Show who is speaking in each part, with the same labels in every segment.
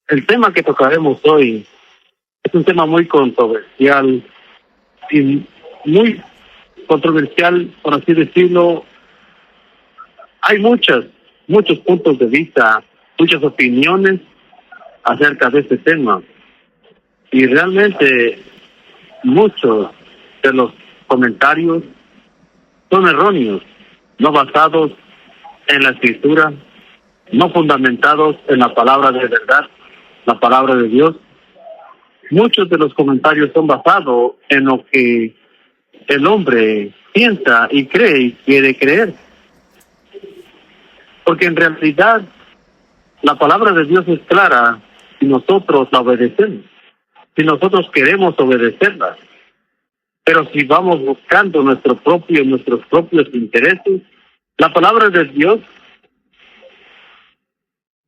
Speaker 1: El tema que tocaremos hoy es un tema muy controversial y muy controversial, por así decirlo. Hay muchos puntos de vista, muchas opiniones acerca de este tema. Y realmente muchos de los comentarios son erróneos, no basados en la escritura, no fundamentados en la palabra de verdad, la palabra de Dios. Muchos de los comentarios son basados en lo que el hombre piensa y cree y quiere creer. Porque en realidad la palabra de Dios es clara si nosotros la obedecemos, si nosotros queremos obedecerla. Pero si vamos buscando nuestros propios intereses, la palabra de Dios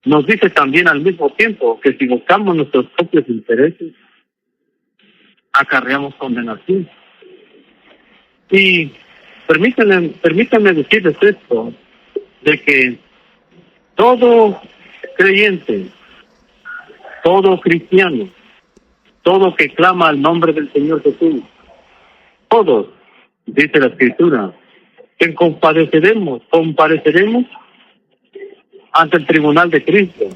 Speaker 1: nos dice también al mismo tiempo que si buscamos nuestros propios intereses, acarreamos condenación. Y permítanme decirles esto, de que todo creyente, todo cristiano, todo que clama al nombre del Señor Jesús, todos, dice la Escritura, que compareceremos ante el tribunal de Cristo,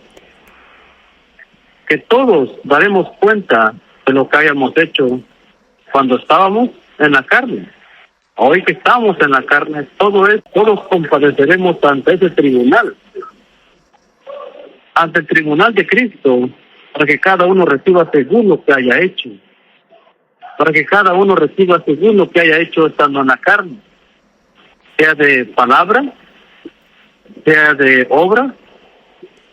Speaker 1: que todos daremos cuenta de lo que hayamos hecho cuando estábamos en la carne. Hoy que estamos en la carne, todos compareceremos ante ese tribunal, ante el tribunal de Cristo, para que cada uno reciba según lo que haya hecho, para que cada uno reciba según lo que haya hecho estando en la carne, sea de palabra, sea de obra,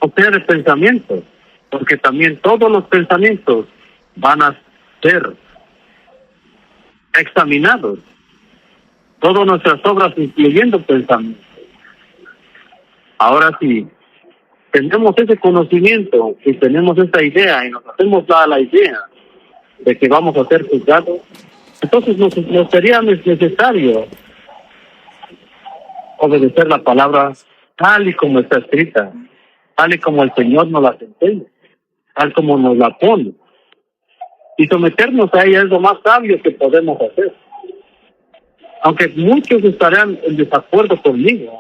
Speaker 1: o sea de pensamiento, porque también todos los pensamientos van a ser examinados, todas nuestras obras incluyendo pensamientos. Ahora sí, tenemos ese conocimiento y tenemos esa idea y nos hacemos la idea de que vamos a ser juzgados, entonces nos sería necesario obedecer la palabra tal y como está escrita, tal y como el Señor nos la enseña, tal como nos la pone. Y someternos a ella es lo más sabio que podemos hacer. Aunque muchos estarán en desacuerdo conmigo,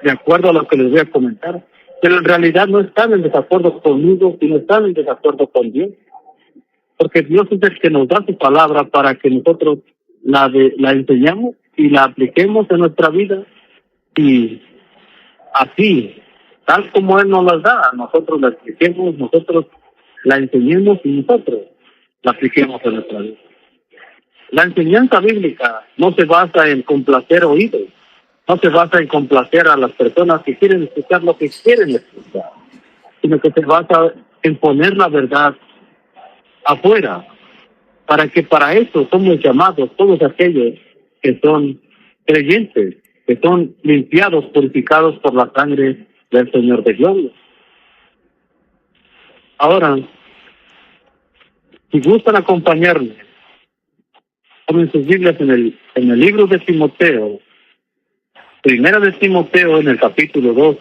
Speaker 1: de acuerdo a lo que les voy a comentar, pero en realidad no están en desacuerdo conmigo, sino están en desacuerdo con Dios. Porque Dios es el que nos da su palabra para que nosotros la enseñemos y la apliquemos en nuestra vida. Y así, tal como Él nos las da, nosotros la expliquemos, nosotros la enseñemos y nosotros la apliquemos en nuestra vida. La enseñanza bíblica no se basa en complacer oídos, no se basa en complacer a las personas que quieren escuchar lo que quieren escuchar, sino que se basa en poner la verdad afuera, para eso somos llamados todos aquellos que son creyentes, que son limpiados, purificados por la sangre del Señor de gloria. Ahora, si gustan acompañarme, tomen sus Biblias en el libro de Timoteo, Primera de Timoteo en el capítulo 2.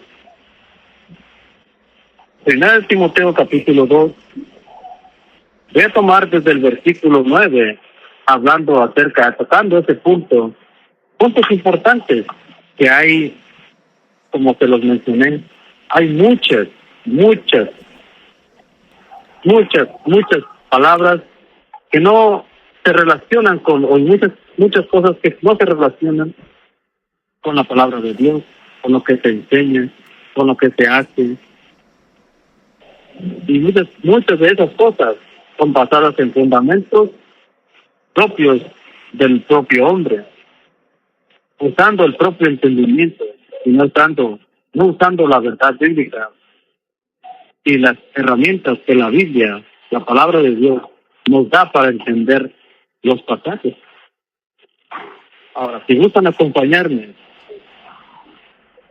Speaker 1: Primera de Timoteo capítulo 2. Voy a tomar desde el versículo 9, tocando ese puntos importantes que hay, como te los mencioné. Hay muchas palabras que no se relacionan o muchas cosas que no se relacionan con la palabra de Dios, con lo que se enseña, con lo que se hace. Y muchas de esas cosas son basadas en fundamentos propios del propio hombre, usando el propio entendimiento y no usando la verdad bíblica y las herramientas que la Biblia, la palabra de Dios, nos da para entender los pasajes. Ahora, si gustan acompañarme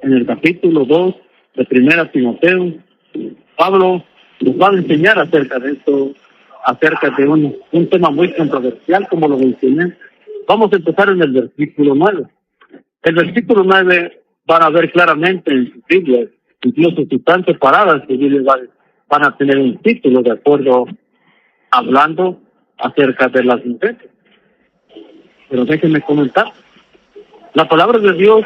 Speaker 1: en el capítulo 2 de Primera Timoteo, Pablo nos va a enseñar acerca de esto, acerca de un tema muy controversial, como lo mencioné. Vamos a empezar en el versículo 9. El versículo 9 van a ver claramente en sus Biblias, incluso si están separadas, sus Biblias van a tener un título de acuerdo hablando acerca de las mujeres. Pero déjenme comentar. La palabra de Dios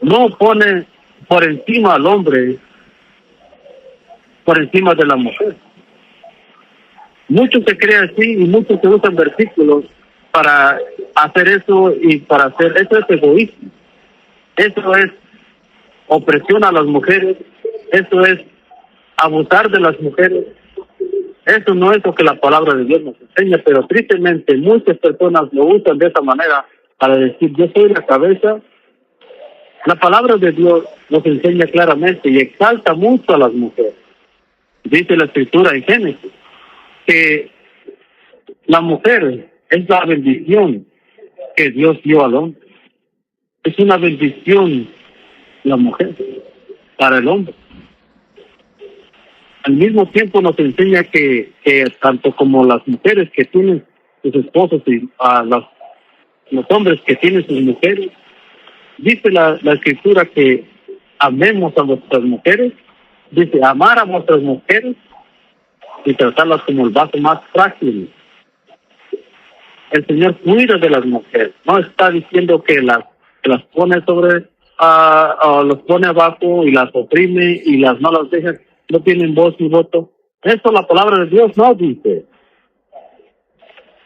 Speaker 1: no pone por encima al hombre, por encima de la mujer. Muchos se creen así y muchos se usan versículos para hacer eso y para hacer eso es egoísmo. Eso es opresión a las mujeres, eso es abusar de las mujeres. Eso no es lo que la palabra de Dios nos enseña, pero tristemente muchas personas lo usan de esa manera para decir yo soy la cabeza. La palabra de Dios nos enseña claramente y exalta mucho a las mujeres. Dice la Escritura en Génesis que la mujer es la bendición que Dios dio al hombre. Es una bendición la mujer para el hombre. Al mismo tiempo nos enseña que tanto como las mujeres que tienen sus esposos y los hombres que tienen sus mujeres, dice la Escritura que amemos a nuestras mujeres, dice amar a nuestras mujeres y tratarlas como el vaso más frágil. El Señor cuida de las mujeres, no está diciendo que las pone sobre, los pone abajo y las oprime y no las deja, no tienen voz ni voto. Eso la palabra de Dios no dice.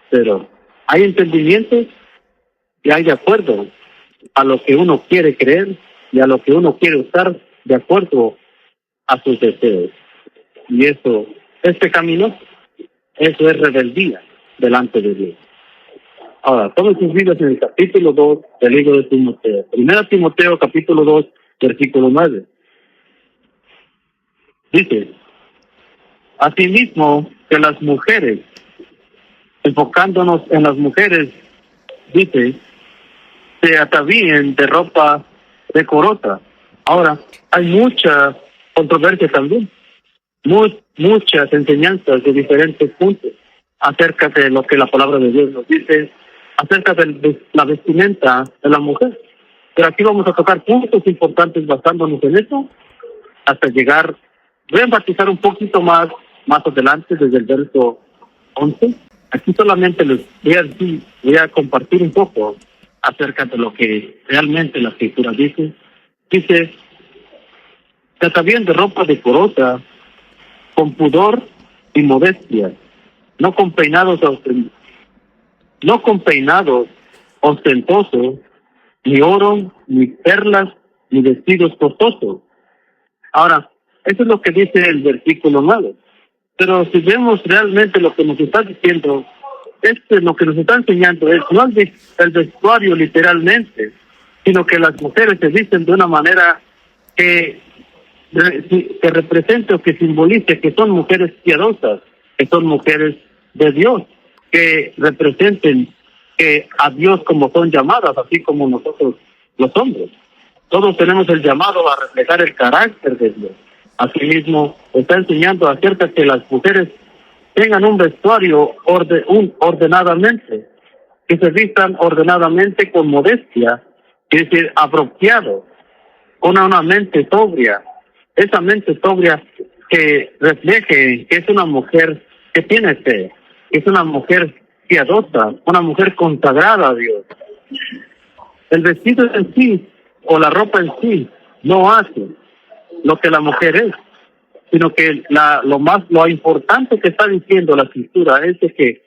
Speaker 1: Pero hay entendimientos y hay de acuerdo a lo que uno quiere creer y a lo que uno quiere usar de acuerdo a sus deseos. Y eso es pecaminoso, eso es rebeldía delante de Dios. Ahora, tomen sus vidas en el capítulo 2 del libro de Timoteo. Primera Timoteo, capítulo 2, versículo 9. Dice, asimismo que las mujeres, enfocándonos en las mujeres, dice, se atavíen de ropa decorosa. Ahora, hay mucha controversia también, muchas enseñanzas de diferentes puntos acerca de lo que la palabra de Dios nos dice, acerca de la vestimenta de la mujer. Pero aquí vamos a tocar puntos importantes basándonos en eso, hasta llegar, voy a enfatizar un poquito más adelante, desde el verso 11. Aquí solamente les voy a compartir un poco acerca de lo que realmente la Escritura dice. Dice, se atavían de ropa decorosa, con pudor y modestia, no con peinados ostentosos, ni oro, ni perlas, ni vestidos costosos. Ahora, eso es lo que dice el versículo 9. Pero si vemos realmente lo que nos está diciendo, lo que nos está enseñando es no el vestuario literalmente, sino que las mujeres se visten de una manera que represente o que simbolice que son mujeres piadosas, que son mujeres de Dios, que representen a Dios como son llamadas, así como nosotros los hombres. Todos tenemos el llamado a reflejar el carácter de Dios. Asimismo, está enseñando acerca que las mujeres tengan un vestuario ordenadamente, que se vistan ordenadamente con modestia, es decir, apropiado, con una mente sobria. Esa mente sobria que refleje que es una mujer que tiene fe, que es una mujer piadosa, una mujer consagrada a Dios. El vestido en sí, o la ropa en sí, no hace lo que la mujer es, sino que lo importante que está diciendo la Escritura es de que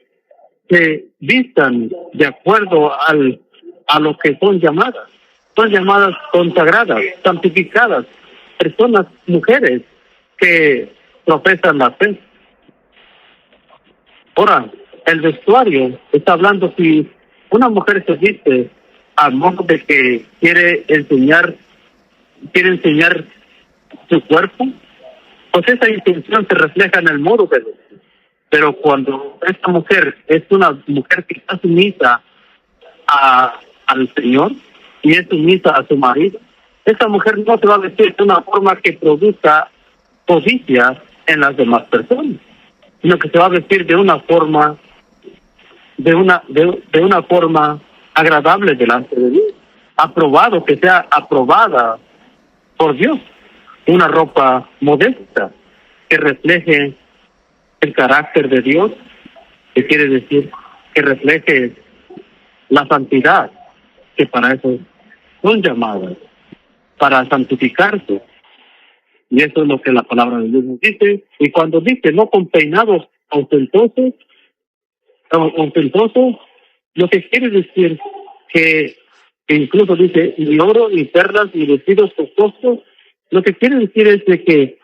Speaker 1: se vistan de acuerdo a lo que son llamadas. Son llamadas consagradas, santificadas, personas, mujeres que profesan la fe. Ahora, el vestuario está hablando si una mujer se viste al modo de que quiere enseñar su cuerpo, pues esa intención se refleja en el modo de vestir. Pero cuando esta mujer es una mujer que está sumisa al Señor y es sumisa a su marido, esta mujer no se va a vestir de una forma que produzca codicia en las demás personas, sino que se va a vestir de una forma agradable delante de Dios, que sea aprobada por Dios, una ropa modesta. que refleje el carácter de Dios, que quiere decir que refleje la santidad, que para eso son llamadas, para santificarse. Y eso es lo que la palabra de Dios nos dice. Y cuando dice no con peinados ostentosos, lo que quiere decir que incluso dice ni oro, ni perlas, ni vestidos costosos, lo que quiere decir es de que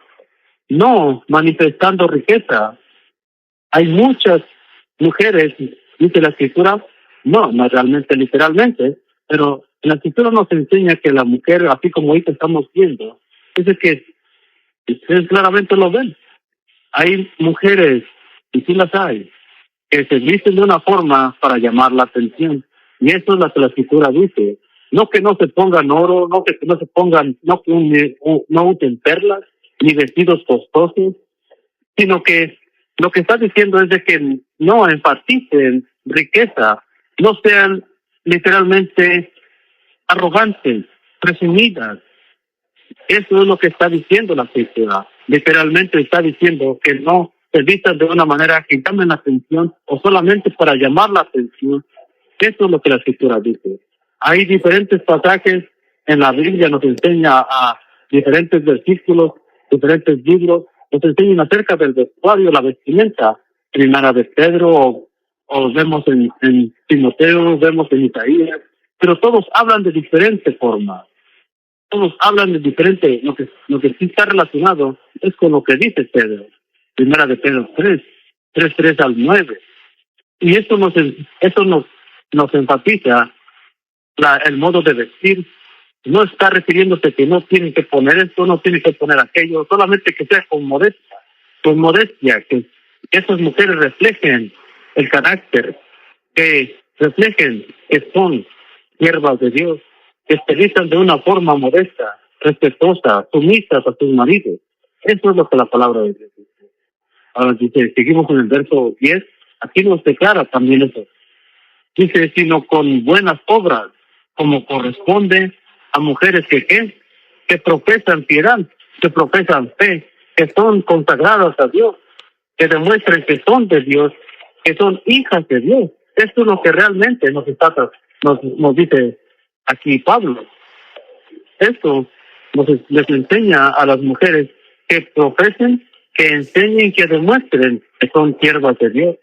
Speaker 1: no manifestando riqueza. Hay muchas mujeres, dice la escritura, no realmente literalmente, pero en la escritura nos enseña que la mujer, así como ahorita estamos viendo, es de que ustedes claramente lo ven. Hay mujeres, y sí las hay, que se visten de una forma para llamar la atención. Y eso es lo que la escritura dice. No que no se pongan oro, no que no se pongan, no usen perlas, ni vestidos costosos, sino que lo que está diciendo es de que no enfaticen riqueza, no sean literalmente arrogantes, presumidas. Eso es lo que está diciendo la escritura. Literalmente está diciendo que no se vistan de una manera que llamen la atención o solamente para llamar la atención. Eso es lo que la escritura dice. Hay diferentes pasajes en la Biblia, nos enseña a diferentes versículos, diferentes libros, nos enseñan acerca del vestuario, la vestimenta. Primera de Pedro, o vemos en Timoteo, vemos en Isaías, pero todos hablan de diferentes formas. Todos hablan de diferente, lo que sí está relacionado es con lo que dice Pedro. Primera de Pedro 3 al 9. Y nos enfatiza el modo de vestir. No está refiriéndose que no tienen que poner esto, no tienen que poner aquello, solamente que sea con modestia, que esas mujeres reflejen el carácter, que reflejen que son siervas de Dios, que se vistan de una forma modesta, respetuosa, sumisas a sus maridos. Eso es lo que la palabra de Dios dice. Ahora, si seguimos en el verso 10, aquí nos declara también eso. Dice, sino con buenas obras, como corresponde a mujeres que profesan piedad, que profesan fe, que son consagradas a Dios, que demuestren que son de Dios, que son hijas de Dios. Esto es lo que realmente nos dice aquí Pablo. Esto les enseña a las mujeres que profesen, que enseñen, que demuestren que son siervas de Dios,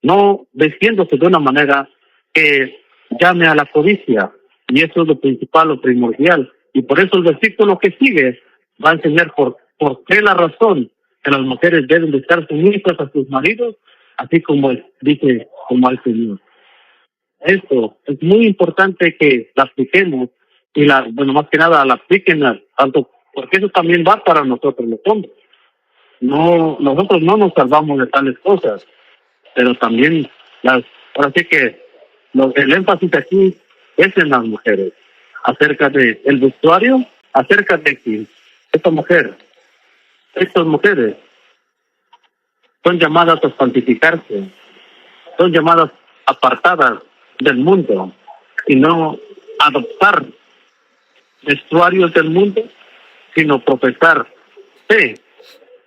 Speaker 1: no vestiéndose de una manera que llame a la codicia. Y eso es lo principal, lo primordial. Y por eso el versículo que sigue va a enseñar por qué la razón que las mujeres deben de estar sumisas a sus maridos, así como dice, como al Señor. Esto es muy importante que la apliquemos y más que nada la apliquen tanto, porque eso también va para nosotros los hombres. No, nosotros no nos salvamos de tales cosas, pero también ahora sí que el énfasis aquí es en las mujeres, acerca de el vestuario, acerca de que estas mujeres son llamadas a santificarse, son llamadas apartadas del mundo y no adoptar vestuarios del mundo, sino profesar fe,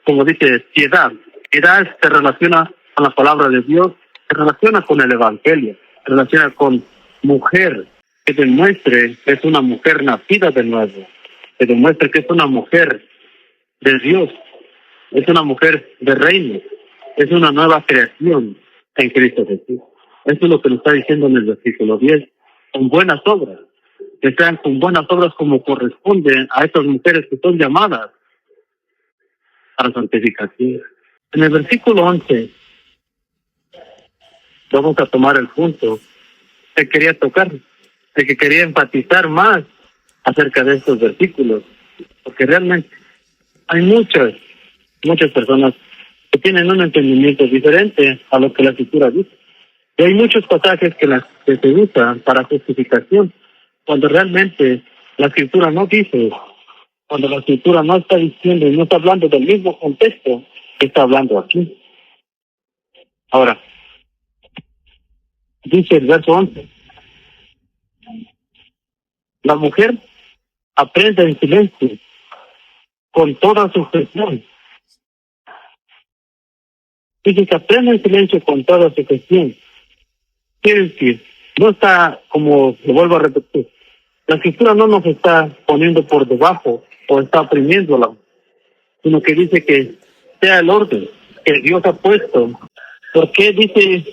Speaker 1: como dice, piedad. Piedad se relaciona con la palabra de Dios, se relaciona con el Evangelio, se relaciona con mujer, que demuestre que es una mujer nacida de nuevo, que demuestre que es una mujer de Dios, es una mujer de reino, es una nueva creación en Cristo Jesús. Eso es lo que nos está diciendo en el versículo 10, con buenas obras, que sean con buenas obras como corresponden a estas mujeres que son llamadas para santificación. En el versículo 11, vamos a tomar el punto que quería tocar, de que quería enfatizar más acerca de estos versículos, porque realmente hay muchas personas que tienen un entendimiento diferente a lo que la Escritura dice. Y hay muchos pasajes que se usan para justificación, cuando realmente la Escritura no dice, cuando la Escritura no está diciendo y no está hablando del mismo contexto que está hablando aquí. Ahora, dice el verso 11, la mujer aprende en silencio, con toda sujeción, Dice que aprenda en silencio con toda su gestión. Quiere decir, no está, como lo vuelvo a repetir, la escritura no nos está poniendo por debajo o está oprimiéndola, sino que dice que sea el orden que Dios ha puesto. ¿Por qué? Dice,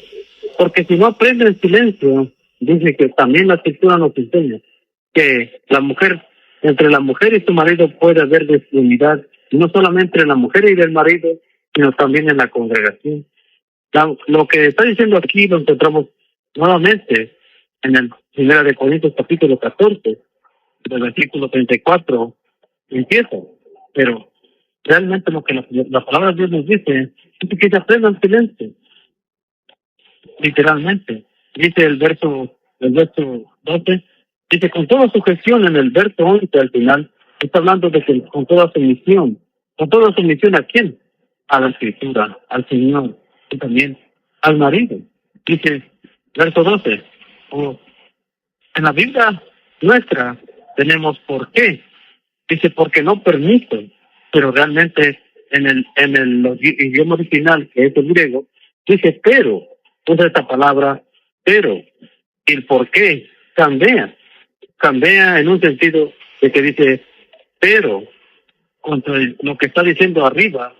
Speaker 1: porque si no aprende en silencio, dice que también la escritura nos enseña que la mujer, entre la mujer y su marido puede haber desunidad, y no solamente entre la mujer y el marido, sino también en la congregación. Lo que está diciendo aquí lo encontramos nuevamente en el 1 de Corintios capítulo 14, del versículo 34, empieza. Pero realmente lo que la palabra de Dios nos dice es que se aprenda en silencio, literalmente. Dice el verso 12, dice con toda sujeción en el verso 11 al final, está hablando de que con toda sumisión. ¿Con toda sumisión a quién? A la escritura, al Señor, y también al marido. Dice, verso 12, en la Biblia nuestra tenemos por qué. Dice, porque no permito, pero realmente en el idioma original, que es el griego, dice, pero, usa esta palabra, pero, y el por qué cambia en un sentido de que dice, pero, contra lo que está diciendo arriba,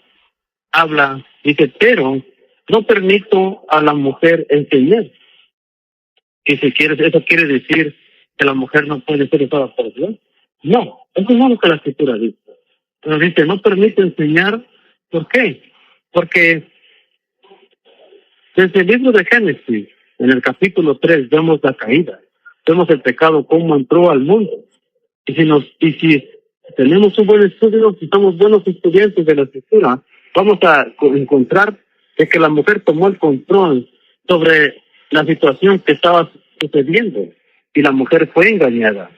Speaker 1: habla, dice, pero, no permito a la mujer enseñar. Que si quieres, eso quiere decir que la mujer no puede ser usada por Dios. No, eso no es lo que la escritura dice. Pero dice, no permite enseñar. ¿Por qué? Porque desde el libro de Génesis, en el capítulo 3, vemos la caída, vemos el pecado, cómo entró al mundo. Y si tenemos un buen estudio, si somos buenos estudiantes de la escritura, vamos a encontrar de que la mujer tomó el control sobre la situación que estaba sucediendo y la mujer fue engañada.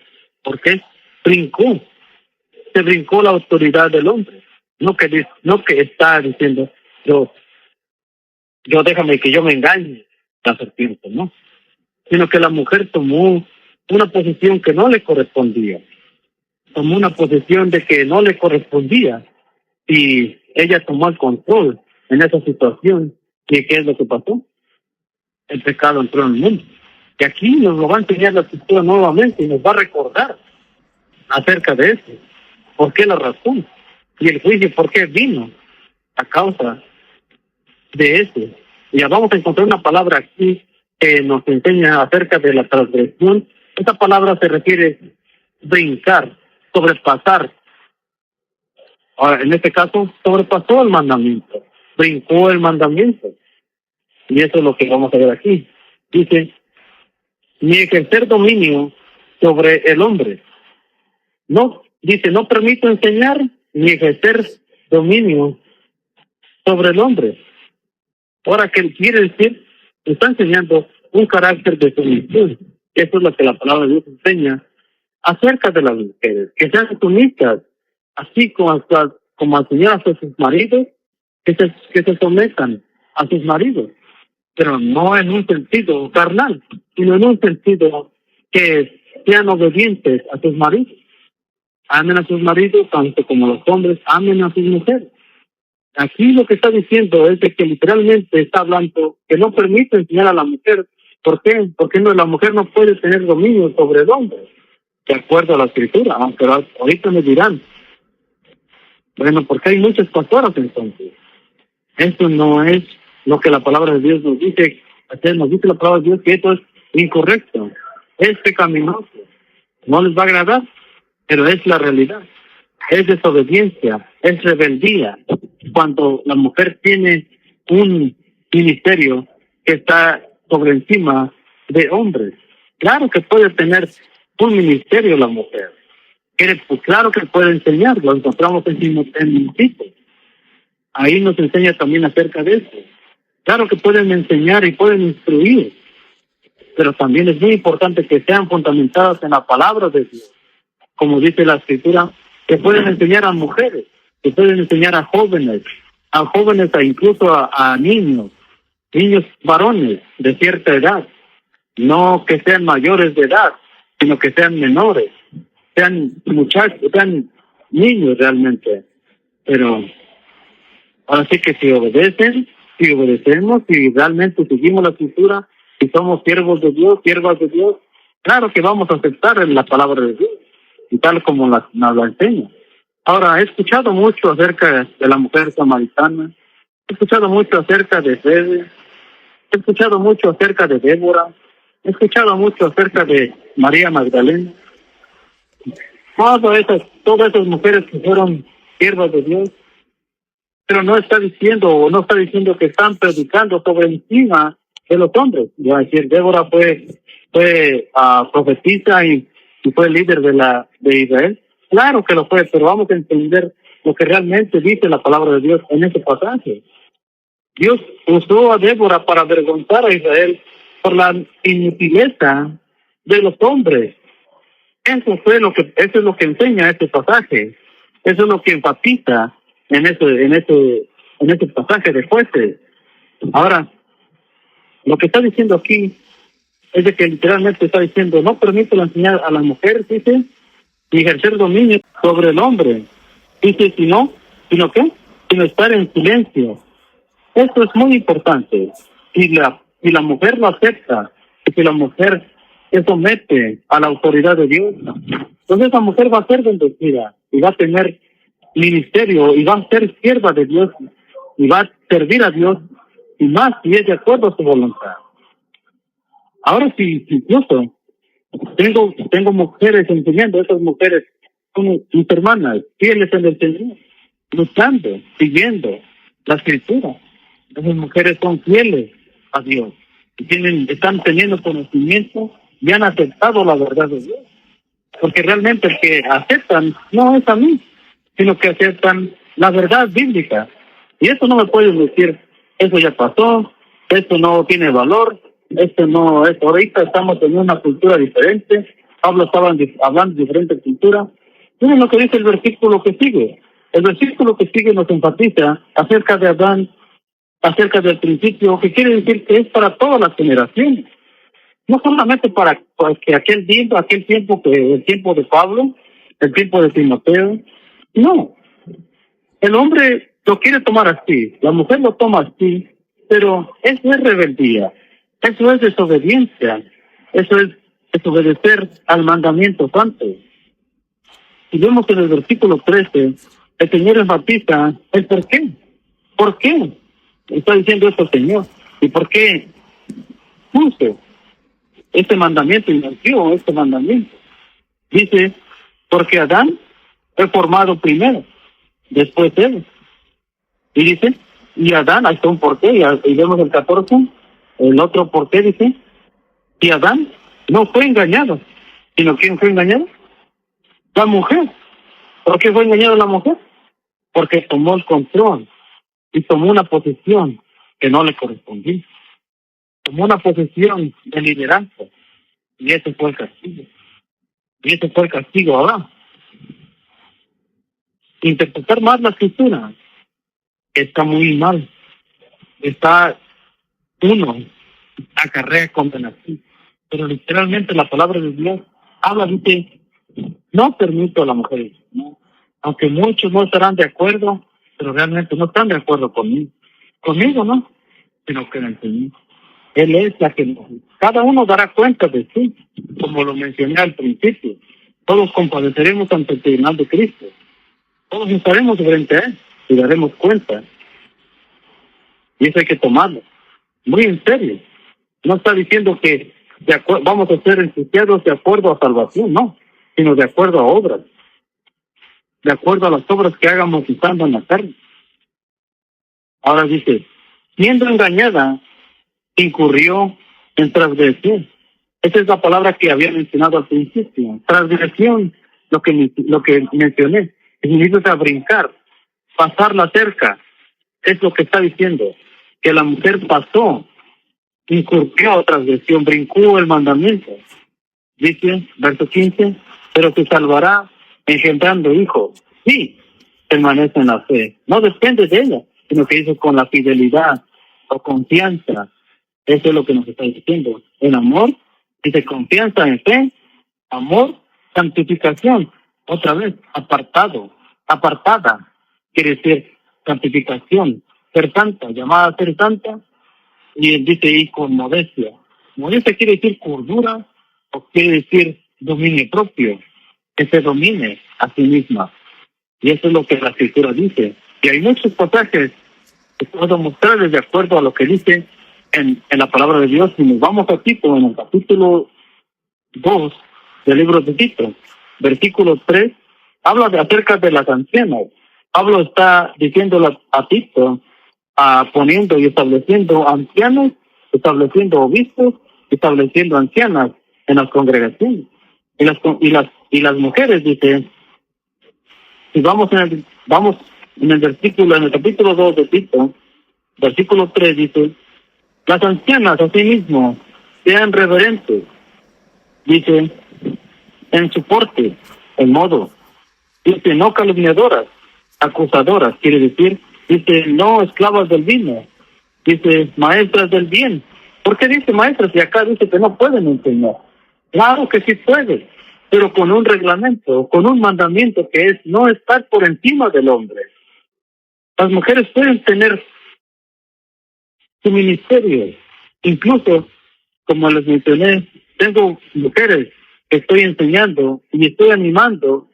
Speaker 1: ¿Por qué? Se brincó la autoridad del hombre. No que está diciendo yo déjame que yo me engañe la serpiente, no, sino que la mujer tomó una posición que no le correspondía, tomó una posición de que no le correspondía y ella tomó el control en esa situación. ¿Y qué es lo que pasó? El pecado entró en el mundo. Y aquí nos lo va a enseñar la escritura nuevamente y nos va a recordar acerca de eso. ¿Por qué la razón? Y el juicio, ¿por qué vino? A causa de eso. Y ya vamos a encontrar una palabra aquí que nos enseña acerca de la transgresión. Esta palabra se refiere brincar, sobrepasar. Ahora, en este caso, sobrepasó el mandamiento, brincó el mandamiento. Y eso es lo que vamos a ver aquí. Dice, ni ejercer dominio sobre el hombre. No, dice, no permito enseñar ni ejercer dominio sobre el hombre. Ahora, ¿qué quiere decir? Está enseñando un carácter de sumisión. Eso es lo que la palabra de Dios enseña acerca de las mujeres, que sean sumisas, así como enseñar a sus maridos, que se sometan a sus maridos, pero no en un sentido carnal, sino en un sentido que sean obedientes a sus maridos. Amen a sus maridos, tanto como los hombres amen a sus mujeres. Aquí lo que está diciendo es de que literalmente está hablando que no permite enseñar a la mujer. ¿Por qué? Porque la mujer no puede tener dominio sobre el hombre, de acuerdo a la escritura, aunque ahorita me dirán, bueno, porque hay muchas pastoras entonces. Esto no es lo que la palabra de Dios nos dice. Nos dice la palabra de Dios que esto es incorrecto, es pecaminoso, no les va a agradar, pero es la realidad. Es desobediencia, es rebeldía. Cuando la mujer tiene un ministerio que está sobre encima de hombres, claro que puede tener un ministerio la mujer. Pues claro que puede enseñar, lo encontramos en Tito. Ahí nos enseña también acerca de eso. Claro que pueden enseñar y pueden instruir, pero también es muy importante que sean fundamentadas en la palabra de Dios. Como dice la escritura, que pueden enseñar a mujeres, que pueden enseñar a jóvenes e incluso a niños varones de cierta edad, no que sean mayores de edad, sino que sean menores, sean muchachos, sean niños realmente. Pero ahora sí que si obedecen, si obedecemos, si realmente seguimos la escritura, si somos siervos de Dios, siervas de Dios, claro que vamos a aceptar la palabra de Dios, y tal como nos la enseña. Ahora, he escuchado mucho acerca de la mujer samaritana, he escuchado mucho acerca de Fede, he escuchado mucho acerca de Débora, he escuchado mucho acerca de María Magdalena. Todas esas mujeres que fueron siervas de Dios, pero no está diciendo que están predicando sobre encima de los hombres. Yo voy a decir, Débora fue profetisa y fue líder de Israel. Claro que lo fue, pero vamos a entender lo que realmente dice la palabra de Dios en ese pasaje. Dios usó a Débora para avergonzar a Israel por la inutileza de los hombres. Eso es lo que enseña este pasaje. Eso es lo que enfatiza en ese pasaje de Jueces. Ahora, lo que está diciendo aquí es de que literalmente está diciendo, no permite enseñar a la mujer, dice, y ejercer dominio sobre el hombre. Dice, sino ¿qué? Sino estar en silencio. Esto es muy importante. Si la mujer lo acepta, si la mujer se somete a la autoridad de Dios, entonces esa mujer va a ser bendecida y va a tener ministerio y va a ser sierva de Dios y va a servir a Dios y más si es de acuerdo a su voluntad. Ahora sí, incluso tengo mujeres enseñando, esas mujeres son mis hermanas, fieles en el Señor, luchando, siguiendo la escritura. Esas mujeres son fieles a Dios y están teniendo conocimiento y han aceptado la verdad de Dios. Porque realmente el que aceptan no es a mí, sino que aceptan la verdad bíblica. Y eso no me pueden decir, eso ya pasó, esto no tiene valor, esto no es, ahorita estamos en una cultura diferente, Pablo estaba hablando de diferente cultura. Miren lo que dice el versículo que sigue. El versículo que sigue nos enfatiza acerca de Adán, acerca del principio, que quiere decir que es para todas las generaciones. No solamente para que el tiempo de Pablo, el tiempo de Timoteo, no. El hombre lo quiere tomar así, la mujer lo toma así, pero eso es rebeldía, eso es desobediencia, eso es desobedecer al mandamiento santo. Y vemos en el versículo 13, el Señor enfatiza el por qué. ¿Por qué está diciendo esto el Señor? ¿Y por qué puso este mandamiento y nació este mandamiento? Dice, porque Adán fue formado primero, después él. Y dice, y Adán, ahí está un porqué, y vemos el 14, el otro porqué dice, y Adán no fue engañado, sino ¿quién fue engañado? La mujer. ¿Por qué fue engañada la mujer? Porque tomó el control y tomó una posición que no le correspondía. Tomó una posición de liderazgo y ese fue el castigo. Y ese fue el castigo ahora. Interpretar más la escritura está muy mal. Uno acarrea condenación. Pero literalmente la palabra de Dios habla, dice, no permito a la mujer, ¿no? Aunque muchos no estarán de acuerdo, pero realmente no están de acuerdo conmigo. Conmigo no, sino que en el Señor. Él es la que cada uno dará cuenta de sí, como lo mencioné al principio. Todos compadeceremos ante el tribunal de Cristo. Todos estaremos frente a Él y daremos cuenta. Y eso hay que tomarlo muy en serio. No está diciendo que vamos a ser enjuiciados de acuerdo a salvación, no, sino de acuerdo a obras, de acuerdo a las obras que hagamos estando en la carne. Ahora dice, siendo engañada, incurrió en transgresión. Esa es la palabra que había mencionado al principio. Transgresión, lo que mencioné, significa brincar, pasar la cerca. Es lo que está diciendo, que la mujer pasó, incurrió a transgresión, brincó el mandamiento. Dice, verso 15, pero se salvará engendrando hijos. Sí, permanece en la fe. No depende de ella, sino que dice con la fidelidad o confianza. Eso es lo que nos está diciendo. En amor, dice confianza en fe, amor, santificación. Otra vez, apartada. Quiere decir santificación. ser santa, llamada a ser santa, y él dice y con modestia. Modestia quiere decir cordura o quiere decir dominio propio, que se domine a sí misma. Y eso es lo que la Escritura dice. Y hay muchos pasajes que puedo mostrarles de acuerdo a lo que dice en la palabra de Dios. Si nos vamos a Tito, en el capítulo 2 del libro de Tito, versículo 3, habla acerca de las ancianas. Pablo está diciendo a Tito, poniendo y estableciendo ancianos, estableciendo obispos, estableciendo ancianas en las congregaciones. Y las mujeres, dice, si vamos en el versículo, en el capítulo 2 de Tito, versículo 3 dice, las ancianas asimismo sean reverentes, dice, en su porte, en modo, dice, no calumniadoras, acusadoras, quiere decir, dice, no esclavas del vino, dice, maestras del bien. ¿Por qué dice maestras? Y acá dice que no pueden enseñar. Claro que sí pueden, pero con un reglamento, con un mandamiento que es no estar por encima del hombre. Las mujeres pueden tener su ministerio. Incluso, como les mencioné, tengo mujeres que estoy enseñando y estoy animando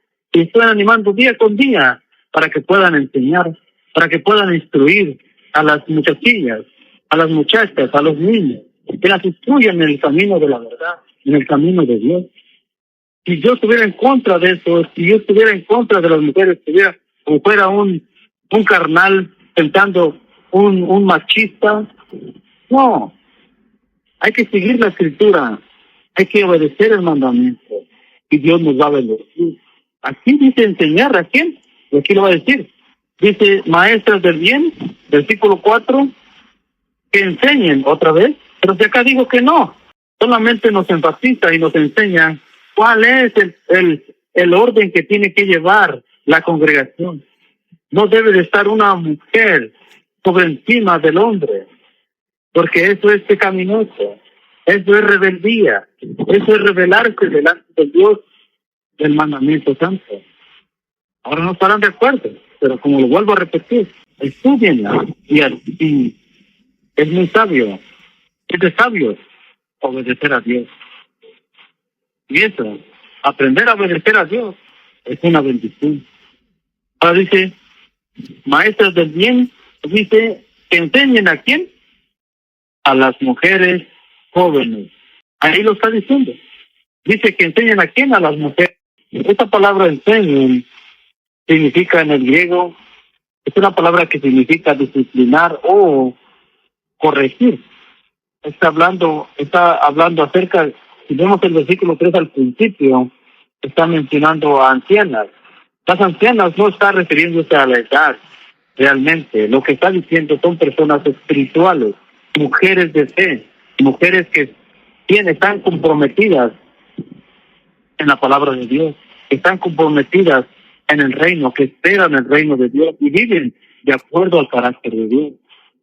Speaker 1: día con día para que puedan enseñar, para que puedan instruir a las muchachillas, a las muchachas, a los niños, que las instruyan en el camino de la verdad, en el camino de Dios. Si yo estuviera en contra de eso, si yo estuviera en contra de las mujeres, o fuera un carnal pensando un machista, no. Hay que seguir la Escritura, hay que obedecer el mandamiento y Dios nos va a bendecir. Aquí dice enseñar, ¿a quién? Y aquí lo va a decir. Dice maestras del bien, versículo 4, que enseñen otra vez, pero si acá digo que no, solamente nos enfatiza y nos enseña cuál es el orden que tiene que llevar la congregación. No debe de estar una mujer por encima del hombre, porque eso es pecaminoso, eso es rebeldía, eso es rebelarse delante de Dios del mandamiento santo. Ahora no estarán de acuerdo, pero como lo vuelvo a repetir, estudienla y es muy sabio, es de sabios obedecer a Dios. Y eso, aprender a obedecer a Dios es una bendición. Ahora dice, maestras del bien, dice, que enseñen a quién, a las mujeres jóvenes. Ahí lo está diciendo. Dice que enseñan a quién, a las mujeres. Esta palabra enseñan significa en el griego, es una palabra que significa disciplinar o corregir. Está hablando acerca, si vemos el versículo 3 al principio, está mencionando a ancianas. Las ancianas no está refiriéndose a la edad, realmente. Lo que está diciendo son personas espirituales, mujeres de fe, mujeres que están comprometidas en la palabra de Dios, que están comprometidas en el reino, que esperan el reino de Dios y viven de acuerdo al carácter de Dios.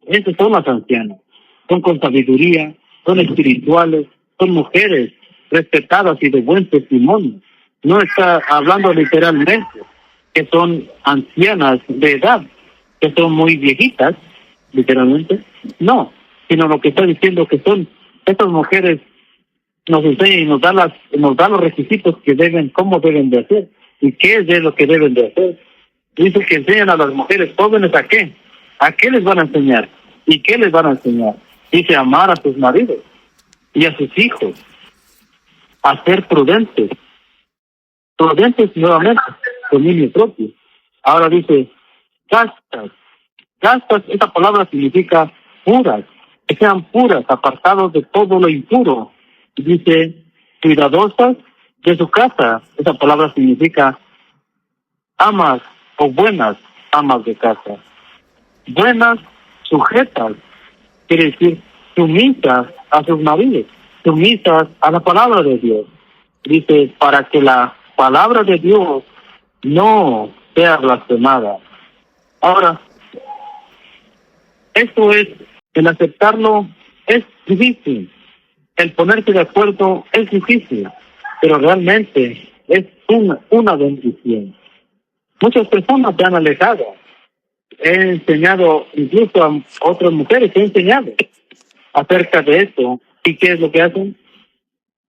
Speaker 1: Esas son las ancianas. Son con sabiduría, son espirituales, son mujeres respetadas y de buen testimonio. No está hablando literalmente que son ancianas de edad, que son muy viejitas, literalmente. No, sino lo que está diciendo que son estas mujeres, nos enseña y nos da los requisitos que cómo deben de hacer y qué es de lo que deben de hacer. Dice que enseñan a las mujeres jóvenes a qué les van a enseñar y qué les van a enseñar. Dice amar a sus maridos y a sus hijos, a ser prudentes nuevamente, dominio propio. Ahora dice castas, esta palabra significa puras, que sean puras, apartados de todo lo impuro. Dice cuidadosas de su casa, esa palabra significa amas o buenas amas de casa. Buenas, sujetas, quiere decir sumisas a sus maridos, sumisas a la palabra de Dios. Dice, para que la palabra de Dios no sea blasfemada. Ahora, esto es, el aceptarlo es difícil, el ponerse de acuerdo es difícil, pero realmente es una bendición. Muchas personas se han alejado he enseñado, incluso a otras mujeres he enseñado acerca de esto. ¿Y qué es lo que hacen?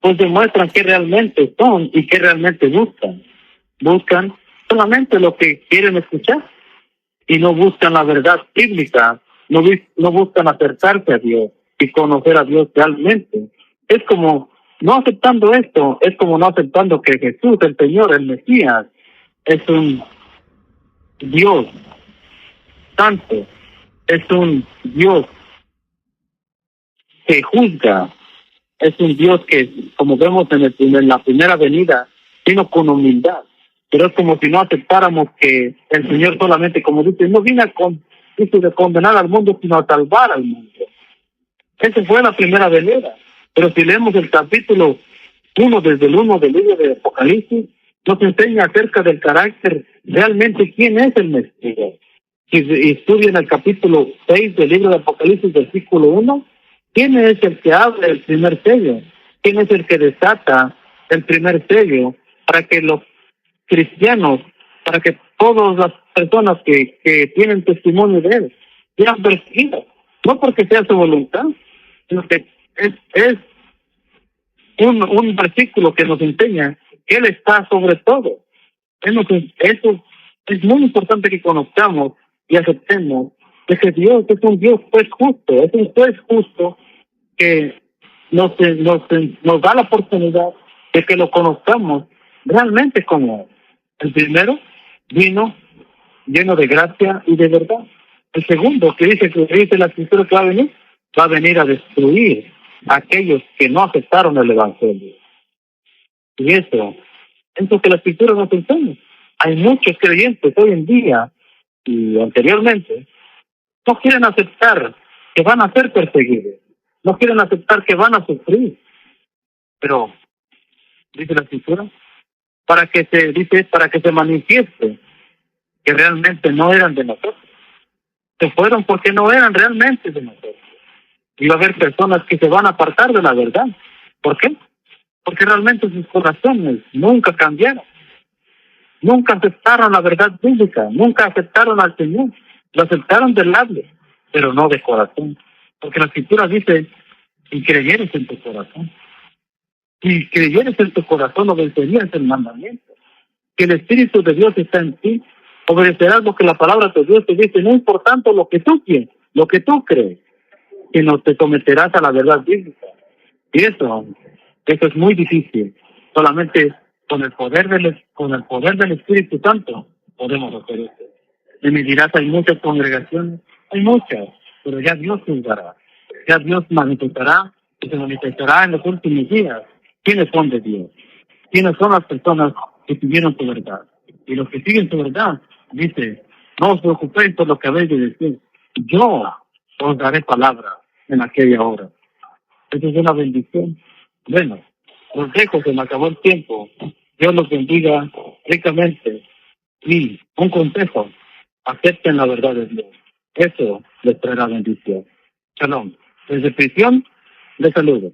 Speaker 1: Pues demuestran que realmente son y que realmente buscan. Buscan solamente lo que quieren escuchar y no buscan la verdad bíblica, no buscan acercarse a Dios y conocer a Dios realmente. Es como no aceptando esto, es como no aceptando que Jesús, el Señor, el Mesías, es un Dios santo, es un Dios que juzga, es un Dios que, como vemos en la primera venida, vino con humildad. Pero es como si no aceptáramos que el Señor solamente, como dice, no vino dice, de condenar al mundo, sino a salvar al mundo. Esa fue la primera venida. Pero si leemos el capítulo 1, desde el 1 del libro de Apocalipsis, nos enseña acerca del carácter, realmente quién es el Mesías. Si estudian el capítulo 6 del libro de Apocalipsis, versículo 1, ¿quién es el que abre el primer sello? ¿Quién es el que desata el primer sello para que los cristianos, para que todas las personas que tienen testimonio de él sean perseguidas? No porque sea su voluntad, sino que es un versículo que nos enseña que él está sobre todo. Eso es muy importante que conozcamos y aceptemos de que Dios es un Dios juez justo, es un juez justo que nos da la oportunidad de que lo conozcamos realmente como Él. El primero vino lleno de gracia y de verdad. El segundo, que dice la Escritura que va a venir a destruir a aquellos que no aceptaron el Evangelio. Y eso que la Escritura nos enseña. Hay muchos creyentes hoy en día y anteriormente no quieren aceptar que van a ser perseguidos, no quieren aceptar que van a sufrir. Pero dice la Escritura, para que se manifieste que realmente no eran de nosotros. Se fueron porque no eran realmente de nosotros. Y va a haber personas que se van a apartar de la verdad. ¿Por qué? Porque realmente sus corazones nunca cambiaron. Nunca aceptaron la verdad bíblica, nunca aceptaron al Señor. Lo aceptaron de labios, pero no de corazón. Porque la Escritura dice, si creyeres en tu corazón, si creyeres en tu corazón, obedecerías el mandamiento. Que el Espíritu de Dios está en ti, obedecerás lo que la palabra de Dios te dice, no importando lo que tú quieres, lo que tú crees, sino te someterás a la verdad bíblica. Y eso es muy difícil. Solamente con el poder del Espíritu Santo podemos hacer eso. Y me dirás, hay muchas congregaciones, hay muchas, pero ya Dios juzgará, ya Dios manifestará y se manifestará en los últimos días quiénes son de Dios, quiénes son las personas que siguieron su verdad. Y los que siguen su verdad, dice, no os preocupéis por lo que habéis de decir, yo os daré palabra en aquella hora. Esa es una bendición. Bueno, los dejo, se me acabó el tiempo. Dios los bendiga ricamente. Y un consejo, acepten la verdad de Dios. Eso les traerá bendición. Shalom. Desde prisión, les saludo.